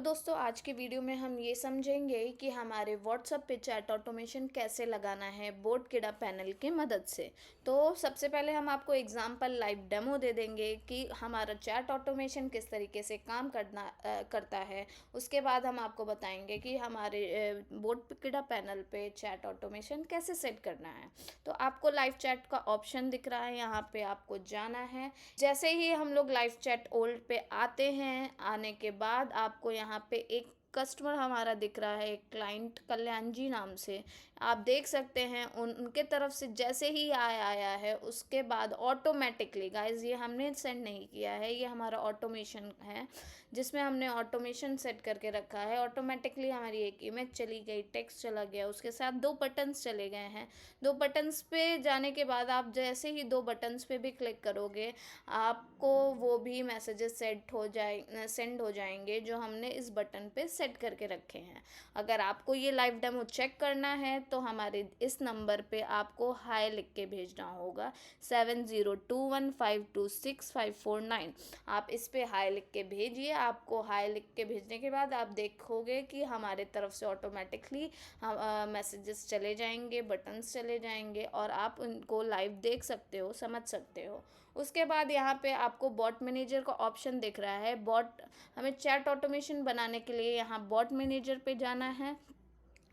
दोस्तों, आज की वीडियो में हम ये समझेंगे कि हमारे व्हाट्सएप पे चैट ऑटोमेशन कैसे लगाना है बोटकिडा पैनल की मदद से। तो सबसे पहले हम आपको एग्जांपल लाइव डेमो दे देंगे कि हमारा चैट ऑटोमेशन किस तरीके से काम करता है। उसके बाद हम आपको बताएंगे कि हमारे बोटकिडा पैनल पे चैट ऑटोमेशन कैसे सेट करना है। तो आपको लाइव चैट का ऑप्शन दिख रहा है, यहाँ पे आपको जाना है। जैसे ही हम लोग लाइव चैट ओल्ड पे आते हैं, आने के बाद आपको यहाँ पे एक कस्टमर हमारा दिख रहा है, एक क्लाइंट कल्याण जी नाम से। आप देख सकते हैं उनके तरफ से जैसे ही आया है, उसके बाद ऑटोमेटिकली, गाइज ये हमने सेंड नहीं किया है, ये हमारा ऑटोमेशन है जिसमें हमने ऑटोमेशन सेट करके रखा है। ऑटोमेटिकली हमारी एक इमेज चली गई, टेक्स्ट चला गया, उसके साथ दो बटन्स चले गए हैं। दो बटन्स पे जाने के बाद आप जैसे ही दो बटन्स पे भी क्लिक करोगे, आपको वो भी मैसेजेस सेंड हो जाएंगे जो हमने इस बटन पे सेट करके रखे हैं। अगर आपको ये लाइव डेमो चेक करना है तो हमारे इस नंबर पे आपको हाय लिख के भेजना होगा, 7021526549। आप इस पे हाय लिख के भेजिए। आपको हाय लिख के भेजने के बाद आप देखोगे कि हमारे तरफ से ऑटोमेटिकली मैसेजेस चले जाएंगे, बटन्स चले जाएंगे और आप उनको लाइव देख सकते हो, समझ सकते हो। उसके बाद यहाँ पे आपको बॉट मैनेजर का ऑप्शन दिख रहा है। हमें चैट ऑटोमेशन बनाने के लिए यहाँ बॉट मैनेजर पे जाना है।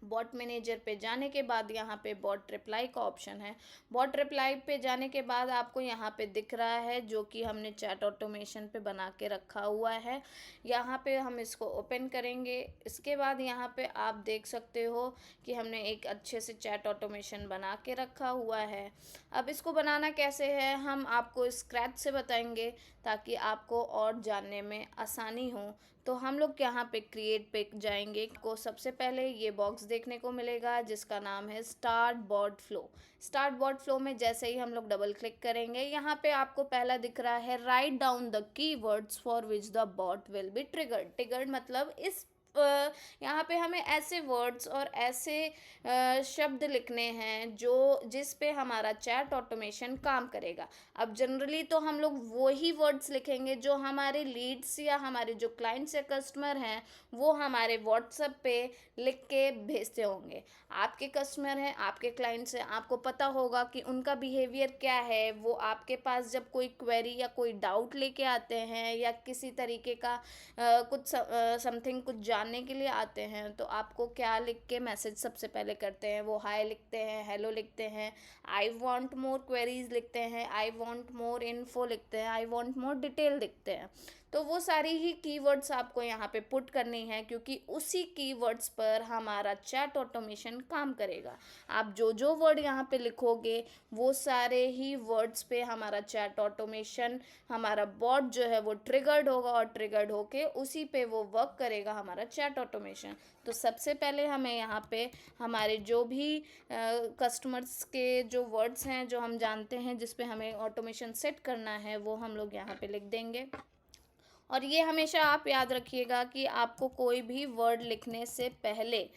बॉट मैनेजर पे जाने के बाद यहाँ पे बॉट रिप्लाई का ऑप्शन है। बॉट रिप्लाई पे जाने के बाद आपको यहाँ पे दिख रहा है जो कि हमने चैट ऑटोमेशन पे बना के रखा हुआ है। यहाँ पे हम इसको ओपन करेंगे। इसके बाद यहाँ पे आप देख सकते हो कि हमने एक अच्छे से चैट ऑटोमेशन बना के रखा हुआ है। अब इसको बनाना कैसे है हम आपको स्क्रैच से बताएंगे ताकि आपको और जानने में आसानी हो। तो हम लोग यहाँ पे क्रिएट पे जाएंगे। को सबसे पहले ये बॉक्स देखने को मिलेगा जिसका नाम है start bot flow. Start bot flow में जैसे ही हम लोग डबल क्लिक करेंगे, यहाँ पे आपको पहला दिख रहा है write down the keywords for which the bot will be triggered. Triggered मतलब यहाँ पे हमें ऐसे वर्ड्स और ऐसे शब्द लिखने हैं जिस पे हमारा चैट ऑटोमेशन काम करेगा। अब जनरली तो हम लोग वही वर्ड्स लिखेंगे जो हमारे लीड्स या हमारे जो क्लाइंट्स या कस्टमर हैं वो हमारे व्हाट्सएप पे लिख के भेजते होंगे। आपके कस्टमर हैं, आपके क्लाइंट्स हैं, आपको पता होगा कि उनका बिहेवियर क्या है। वो आपके पास जब कोई क्वेरी या कोई डाउट लेके आते हैं या किसी तरीके का कुछ समथिंग कुछ जानने के लिए आते हैं, तो आपको क्या लिख के मैसेज सबसे पहले करते हैं? वो हाय लिखते हैं, हेलो लिखते हैं, आई वांट मोर क्वेरीज लिखते हैं, आई वांट मोर इन्फो लिखते हैं, आई वांट मोर डिटेल लिखते हैं। तो वो सारी ही कीवर्ड्स आपको यहाँ पे पुट करनी है क्योंकि उसी कीवर्ड्स पर हमारा चैट ऑटोमेशन काम करेगा। आप जो जो वर्ड यहाँ पे लिखोगे वो सारे ही वर्ड्स पे हमारा चैट ऑटोमेशन, हमारा बॉट जो है वो ट्रिगर्ड होगा और ट्रिगर्ड होके उसी पे वो वर्क करेगा हमारा चैट ऑटोमेशन। तो सबसे पहले हमें यहाँ पे हमारे जो भी कस्टमर्स के जो वर्ड्स हैं जो हम जानते हैं जिस पे हमें ऑटोमेशन सेट करना है वो हम लोग यहाँ पे लिख देंगे। और ये हमेशा आप याद रखिएगा कि आपको कोई भी वर्ड लिखने से पहले,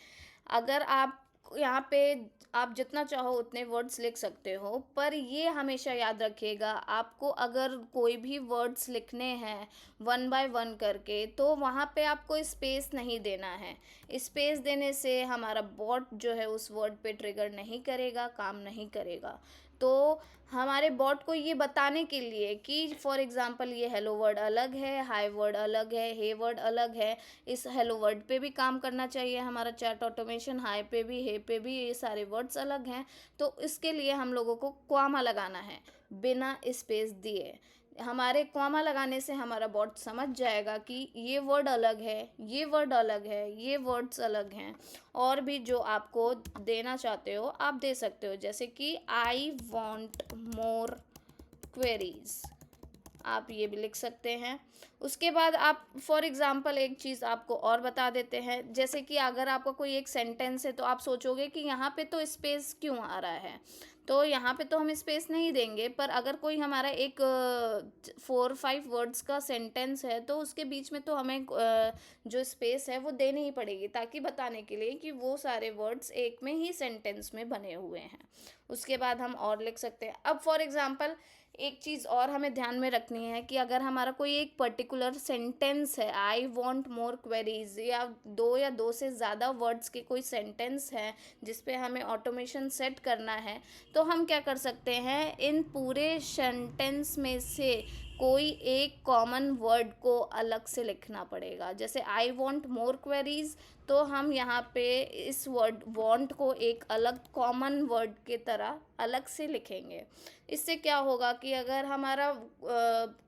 अगर आप यहाँ पे आप जितना चाहो उतने वर्ड्स लिख सकते हो, पर ये हमेशा याद रखिएगा आपको अगर कोई भी वर्ड्स लिखने हैं वन बाय वन करके तो वहाँ पे आपको स्पेस नहीं देना है। स्पेस देने से हमारा बॉट जो है उस वर्ड पे ट्रिगर नहीं करेगा, काम नहीं करेगा। तो हमारे बॉट को ये बताने के लिए कि फॉर एग्जांपल ये हेलो वर्ड अलग है, हाय वर्ड अलग है, हे वर्ड अलग है, इस हेलो वर्ड पे भी काम करना चाहिए हमारा चैट ऑटोमेशन, हाय पे भी, हे पे भी, ये सारे वर्ड्स अलग हैं। तो इसके लिए हम लोगों को कॉमा लगाना है बिना स्पेस दिए। हमारे कॉमा लगाने से हमारा बॉट समझ जाएगा कि ये वर्ड अलग है, ये वर्ड अलग है, ये वर्ड्स अलग हैं। और भी जो आपको देना चाहते हो आप दे सकते हो, जैसे कि आई वॉन्ट मोर क्वेरीज, आप ये भी लिख सकते हैं। उसके बाद आप फॉर एग्जांपल एक चीज़ आपको और बता देते हैं, जैसे कि अगर आपका कोई एक सेंटेंस है तो आप सोचोगे कि यहाँ पे तो स्पेस क्यों आ रहा है, तो यहाँ पे तो हम स्पेस नहीं देंगे। पर अगर कोई हमारा एक 4-5 वर्ड्स का सेंटेंस है तो उसके बीच में तो हमें जो स्पेस है वो देनी ही पड़ेगी, ताकि बताने के लिए कि वो सारे वर्ड्स एक में ही सेंटेंस में बने हुए हैं। उसके बाद हम और लिख सकते हैं। अब फॉर एग्जांपल एक चीज़ और हमें ध्यान में रखनी है कि अगर हमारा कोई एक पर्टिकुलर सेंटेंस है, आई वांट मोर क्वेरीज, या दो से ज़्यादा वर्ड्स के कोई सेंटेंस है जिस पे हमें ऑटोमेशन सेट करना है, तो हम क्या कर सकते हैं, इन पूरे सेंटेंस में से कोई एक कॉमन वर्ड को अलग से लिखना पड़ेगा। जैसे आई वांट मोर क्वेरीज, तो हम यहाँ पे इस वर्ड वांट को एक अलग कॉमन वर्ड के तरह अलग से लिखेंगे। इससे क्या होगा कि अगर हमारा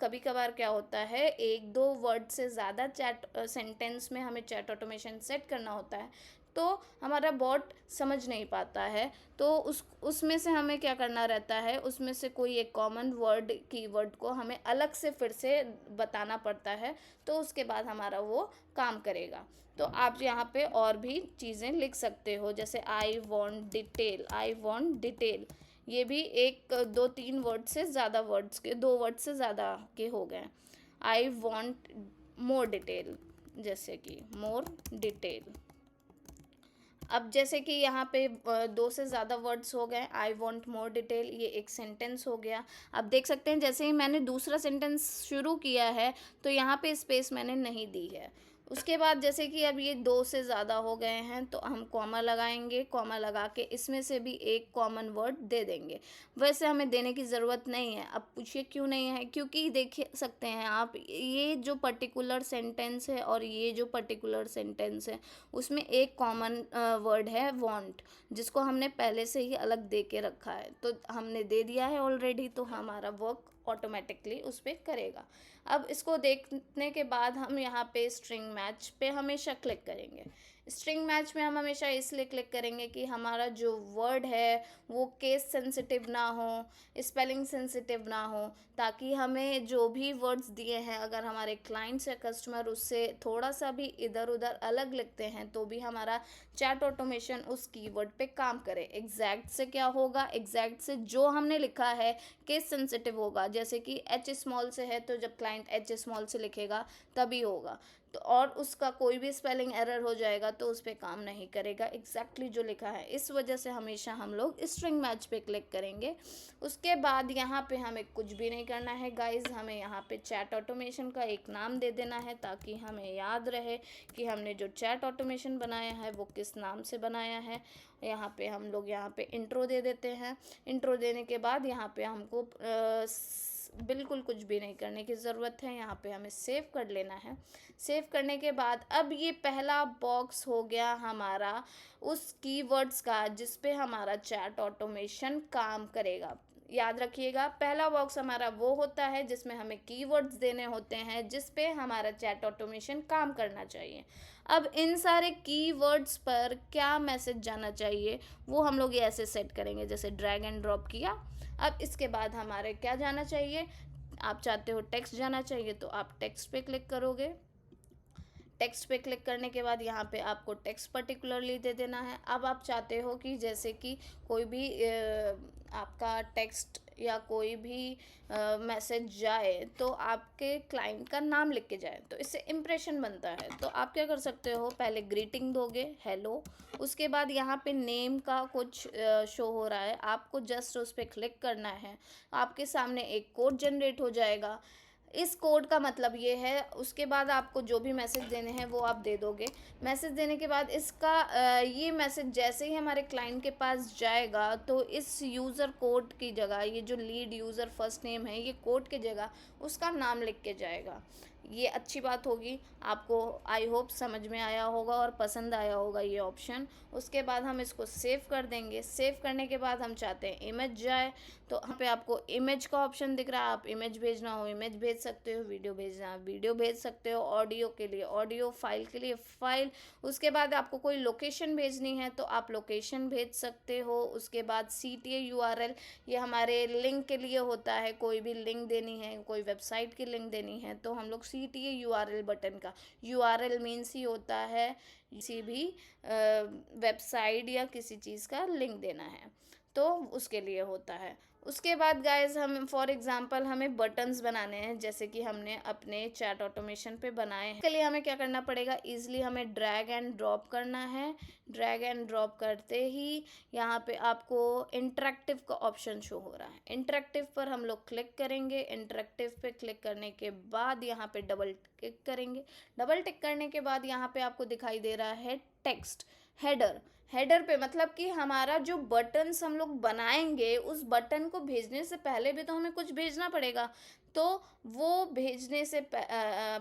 कभी कभार क्या होता है, एक दो वर्ड से ज़्यादा चैट सेंटेंस में हमें चैट ऑटोमेशन सेट करना होता है, तो हमारा बॉट समझ नहीं पाता है, तो उसमें से हमें क्या करना रहता है, उसमें से कोई एक कॉमन वर्ड कीवर्ड को हमें अलग से फिर से बताना पड़ता है, तो उसके बाद हमारा वो काम करेगा। तो आप यहाँ पे और भी चीज़ें लिख सकते हो, जैसे I want detail, I want detail, ये भी एक दो तीन वर्ड से ज़्यादा वर्ड्स के, दो वर्ड से ज़्यादा के हो गए। आई वॉन्ट मोर डिटेल, जैसे कि मोर डिटेल। अब जैसे कि यहाँ पे दो से ज़्यादा वर्ड्स हो गए, आई वॉन्ट मोर डिटेल, ये एक सेंटेंस हो गया। अब देख सकते हैं जैसे ही मैंने दूसरा सेंटेंस शुरू किया है, तो यहाँ पे स्पेस मैंने नहीं दी है। उसके बाद जैसे कि अब ये दो से ज़्यादा हो गए हैं, तो हम कॉमा लगाएंगे, कॉमा लगा के इसमें से भी एक कॉमन वर्ड दे देंगे। वैसे हमें देने की ज़रूरत नहीं है। अब पूछिए क्यों नहीं है, क्योंकि देख सकते हैं आप, ये जो पर्टिकुलर सेंटेंस है और ये जो पर्टिकुलर सेंटेंस है, उसमें एक कॉमन वर्ड है वांट, जिसको हमने पहले से ही अलग दे के रखा है, तो हमने दे दिया है ऑलरेडी, तो हमारा वर्क ऑटोमेटिकली उस पर करेगा। अब इसको देखने के बाद हम यहाँ पे स्ट्रिंग मैच पे हमेशा क्लिक करेंगे। स्ट्रिंग मैच में हम हमेशा इसलिए क्लिक करेंगे कि हमारा जो वर्ड है वो केस सेंसिटिव ना हो, स्पेलिंग सेंसिटिव ना हो, ताकि हमें जो भी वर्ड्स दिए हैं, अगर हमारे क्लाइंट्स या कस्टमर उससे थोड़ा सा भी इधर उधर अलग लिखते हैं, तो भी हमारा चैट ऑटोमेशन उस कीवर्ड पे काम करे। एग्जैक्ट से क्या होगा, एग्जैक्ट से जो हमने लिखा है केस सेंसिटिव होगा, जैसे कि एच स्मॉल से है, तो जब क्लाइंट एच स्मॉल से लिखेगा तभी होगा, तो और उसका कोई भी स्पेलिंग एरर हो जाएगा तो उस पर काम नहीं करेगा एग्जैक्टली जो लिखा है। इस वजह से हमेशा हम लोग स्ट्रिंग मैच पे क्लिक करेंगे। उसके बाद यहाँ पे हमें कुछ भी नहीं करना है गाइज, हमें यहाँ पे चैट ऑटोमेशन का एक नाम दे देना है, ताकि हमें याद रहे कि हमने जो चैट ऑटोमेशन बनाया है वो किस नाम से बनाया है। यहाँ पे हम लोग यहाँ पे इंट्रो दे देते हैं। इंट्रो देने के बाद यहाँ पे हमको बिल्कुल कुछ भी नहीं करने की ज़रूरत है, यहाँ पे हमें सेव कर लेना है। सेव करने के बाद अब ये पहला बॉक्स हो गया हमारा उस कीवर्ड्स का जिस पे हमारा चैट ऑटोमेशन काम करेगा। याद रखिएगा, पहला बॉक्स हमारा वो होता है जिसमें हमें कीवर्ड्स देने होते हैं जिस पे हमारा चैट ऑटोमेशन काम करना चाहिए। अब इन सारे कीवर्ड्स पर क्या मैसेज जाना चाहिए वो हम लोग ये ऐसे सेट करेंगे, जैसे ड्रैग एंड ड्रॉप किया। अब इसके बाद हमारे क्या जाना चाहिए, आप चाहते हो टेक्स्ट जाना चाहिए तो आप टेक्स्ट पे क्लिक करोगे। टेक्स्ट पे क्लिक करने के बाद यहाँ पे आपको टेक्स्ट पर्टिकुलरली दे देना है। अब आप चाहते हो कि जैसे कि कोई भी आपका टेक्स्ट या कोई भी मैसेज जाए तो आपके क्लाइंट का नाम लिख के जाए, तो इससे इम्प्रेशन बनता है। तो आप क्या कर सकते हो, पहले ग्रीटिंग दोगे हेलो, उसके बाद यहाँ पे नेम का कुछ शो हो रहा है, आपको जस्ट उस पर क्लिक करना है, आपके सामने एक कोड जनरेट हो जाएगा। इस कोड का मतलब ये है, उसके बाद आपको जो भी मैसेज देने हैं वो आप दे दोगे। मैसेज देने के बाद इसका ये मैसेज जैसे ही हमारे क्लाइंट के पास जाएगा, तो इस यूज़र कोड की जगह, ये जो लीड यूज़र फर्स्ट नेम है, ये कोड की जगह उसका नाम लिख के जाएगा। ये अच्छी बात होगी, आपको आई होप समझ में आया होगा और पसंद आया होगा ये ऑप्शन। उसके बाद हम इसको सेव कर देंगे। सेव करने के बाद हम चाहते हैं इमेज जाए, तो यहाँ पे आपको इमेज का ऑप्शन दिख रहा है, आप इमेज भेजना हो इमेज भेज सकते हो, वीडियो भेजना है वीडियो भेज सकते हो, ऑडियो के लिए ऑडियो, फाइल के लिए फाइल। उसके बाद आपको कोई लोकेशन भेजनी है तो आप लोकेशन भेज सकते हो। उसके बाद CTA URL, ये हमारे लिंक के लिए होता है, कोई भी लिंक देनी है, कोई वेबसाइट की लिंक देनी है तो हम लोग CTA URL बटन का, URL मीन्स ही होता है किसी भी वेबसाइट या किसी चीज़ का लिंक देना है, तो उसके लिए होता है। उसके बाद गाइस हम फॉर एग्जांपल हमें बटन्स बनाने हैं, जैसे कि हमने अपने चैट ऑटोमेशन पे बनाए हैं। इसके लिए हमें क्या करना पड़ेगा, इजीली हमें ड्रैग एंड ड्रॉप करना है। ड्रैग एंड ड्रॉप करते ही यहाँ पे आपको इंटरेक्टिव का ऑप्शन शो हो रहा है। इंटरेक्टिव पर हम लोग क्लिक करेंगे। इंटरेक्टिव पे क्लिक करने के बाद यहाँ पे डबल क्लिक करेंगे। डबल टिक करने के बाद यहाँ पे आपको दिखाई दे रहा है टेक्स्ट हेडर। हेडर पे मतलब कि हमारा जो बटन्स हम लोग बनाएंगे, उस बटन को भेजने से पहले भी तो हमें कुछ भेजना पड़ेगा। तो वो भेजने से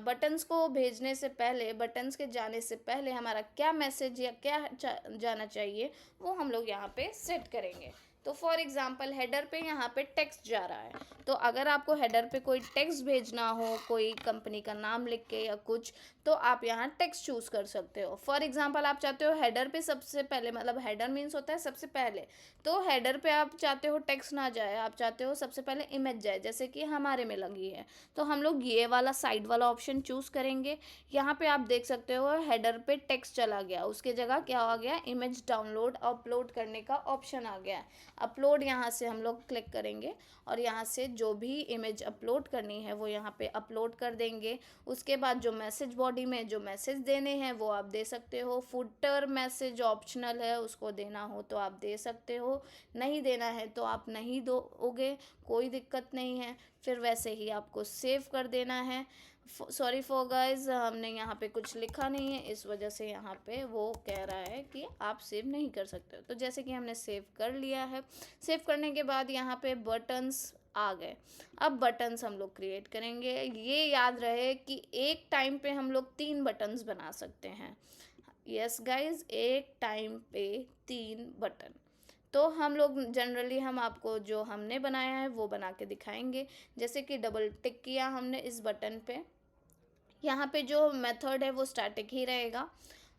बटन्स को भेजने से पहले, बटन्स के जाने से पहले हमारा क्या मैसेज या क्या जाना चाहिए, वो हम लोग यहाँ पे सेट करेंगे। तो फॉर एग्जांपल हेडर पे यहाँ पे टेक्स्ट जा रहा है, तो अगर आपको हेडर पे कोई टेक्स्ट भेजना हो, कोई कंपनी का नाम लिख के या कुछ, तो आप यहाँ टेक्स्ट चूज कर सकते हो। फॉर एग्जांपल आप चाहते हो हेडर पे सबसे पहले, मतलब हेडर मीन्स होता है सबसे पहले, तो हेडर पे आप चाहते हो टेक्स्ट ना जाए, आप चाहते हो सबसे पहले इमेज जाए, जैसे कि हमारे में लगी है, तो हम लोग ये वाला साइड वाला ऑप्शन चूज करेंगे। यहाँ पे आप देख सकते हो हेडर पे टेक्स्ट चला गया, उसके जगह क्या आ गया, इमेज डाउनलोड अपलोड करने का ऑप्शन आ गया। अपलोड यहाँ से हम लोग क्लिक करेंगे और यहाँ से जो भी इमेज अपलोड करनी है वो यहाँ पे अपलोड कर देंगे। उसके बाद जो मैसेज बॉडी में जो मैसेज देने हैं वो आप दे सकते हो। फुटर मैसेज ऑप्शनल है, उसको देना हो तो आप दे सकते हो, नहीं देना है तो आप नहीं दोगे, कोई दिक्कत नहीं है। फिर वैसे ही आपको सेव कर देना है। सॉरी फॉर गाइज, हमने यहाँ पे कुछ लिखा नहीं है, इस वजह से यहाँ पे वो कह रहा है कि आप सेव नहीं कर सकते हो। तो जैसे कि हमने सेव कर लिया है, सेव करने के बाद यहाँ पे बटन्स आ गए। अब बटन्स हम लोग क्रिएट करेंगे। ये याद रहे कि एक टाइम पे हम लोग 3 बटन्स बना सकते हैं। यस गाइज, एक टाइम पे 3 बटन। तो हम लोग जनरली हम आपको जो हमने बनाया है वो बना के दिखाएंगे। जैसे कि डबल टिक किया हमने इस बटन पे, यहाँ पे जो मेथड है वो स्टैटिक ही रहेगा,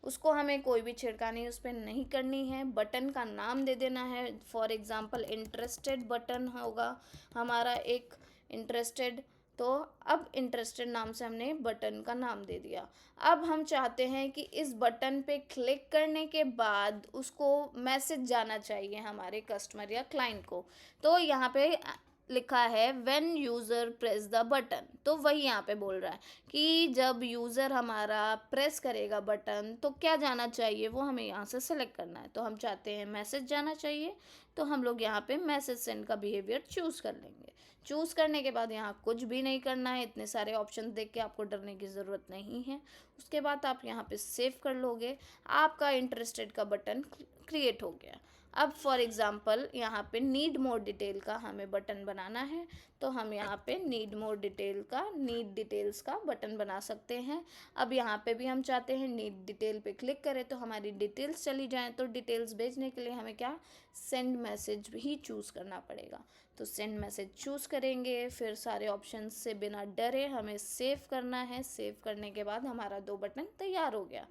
उसको हमें कोई भी छिड़कानी उस पर नहीं करनी है। बटन का नाम दे देना है, फॉर एग्जांपल इंटरेस्टेड बटन होगा हमारा एक, इंटरेस्टेड। तो अब इंटरेस्टेड नाम से हमने बटन का नाम दे दिया। अब हम चाहते हैं कि इस बटन पे क्लिक करने के बाद उसको मैसेज जाना चाहिए हमारे कस्टमर या क्लाइंट को। तो यहाँ पे लिखा है when user press the button, तो वही यहाँ पे बोल रहा है कि जब यूज़र हमारा प्रेस करेगा बटन तो क्या जाना चाहिए, वो हमें यहाँ से सेलेक्ट करना है। तो हम चाहते हैं मैसेज जाना चाहिए, तो हम लोग यहाँ पे मैसेज सेंड का बिहेवियर चूज़ कर लेंगे। चूज़ करने के बाद यहाँ कुछ भी नहीं करना है, इतने सारे ऑप्शन देख के आपको डरने की ज़रूरत नहीं है। उसके बाद आप यहाँ पे सेव कर लोगे, आपका इंटरेस्टेड का बटन क्रिएट हो गया। अब फॉर एग्ज़ाम्पल यहाँ पे नीड मोर डिटेल का हमें बटन बनाना है, तो हम यहाँ पे नीड मोर डिटेल का, नीड डिटेल्स का बटन बना सकते हैं। अब यहाँ पे भी हम चाहते हैं नीड डिटेल पे क्लिक करें तो हमारी डिटेल्स चली जाएं, तो डिटेल्स भेजने के लिए हमें क्या, सेंड मैसेज ही चूज़ करना पड़ेगा। तो सेंड मैसेज चूज़ करेंगे, फिर सारे ऑप्शन से बिना डरे हमें सेव करना है। सेव करने के बाद हमारा 2 बटन तैयार हो गया।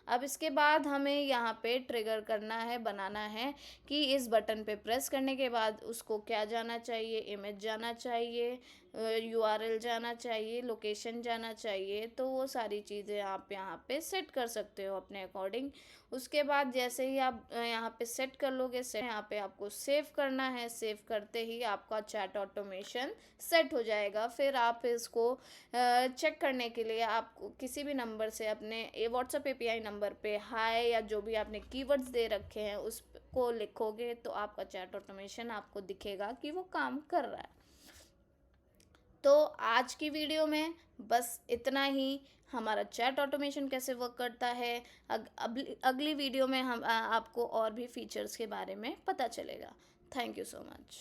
अब इसके बाद हमें यहाँ पे ट्रिगर करना है, बनाना है कि इस बटन पे प्रेस करने के बाद उसको क्या जाना चाहिए, इमेज जाना चाहिए, यूआरएल जाना चाहिए, लोकेशन जाना चाहिए। तो वो सारी चीज़ें आप यहाँ पे सेट कर सकते हो अपने अकॉर्डिंग। उसके बाद जैसे ही आप यहाँ पे सेट कर लोगे, यहाँ पे आपको सेव करना है। सेव करते ही आपका चैट ऑटोमेशन सेट हो जाएगा। फिर आप इसको चेक करने के लिए आप किसी भी नंबर से अपने व्हाट्सएप एपीआई नंबर पे हाय या जो भी आपने कीवर्ड्स दे रखे हैं उसको लिखोगे तो आपका चैट ऑटोमेशन आपको दिखेगा कि वो काम कर रहा है। तो आज की वीडियो में बस इतना ही, हमारा चैट ऑटोमेशन कैसे वर्क करता है। अगली वीडियो में हम आपको और भी फीचर्स के बारे में पता चलेगा। Thank you so much.